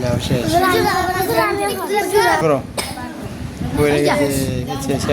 যাও শেষ করো পড়ে গেছে শেষ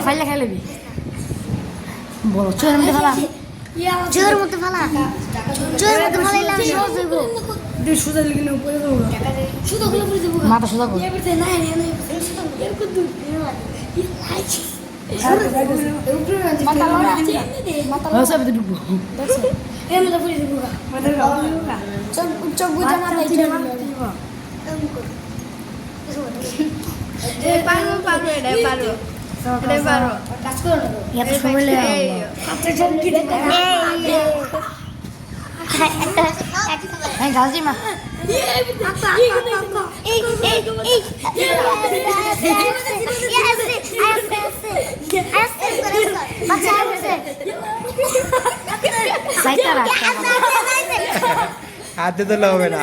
ফাইলে খাই লবি বড় চোর মধ্যে ফালা জোর মতো ফালা জোর মতো ফালাইলে আমি সহজ হইব সুদা লিখে উপরে সুদাগুলো উপরে দেবো মাথা সুদা কর গাছি মা হাতে তো হবে না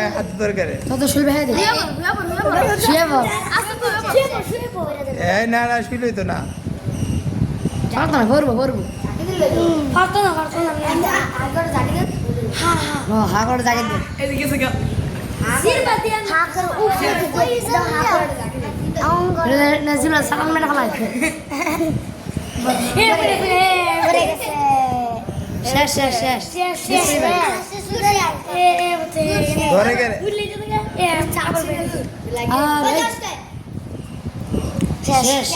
হাতে দরকারে না না শুইলই তো না ভরবো ভরবো হাগড় জাগে দে নাজিমা সালাম মেরে ফেলাই শেষ শেষ শেষ ধরে গেলে শেষ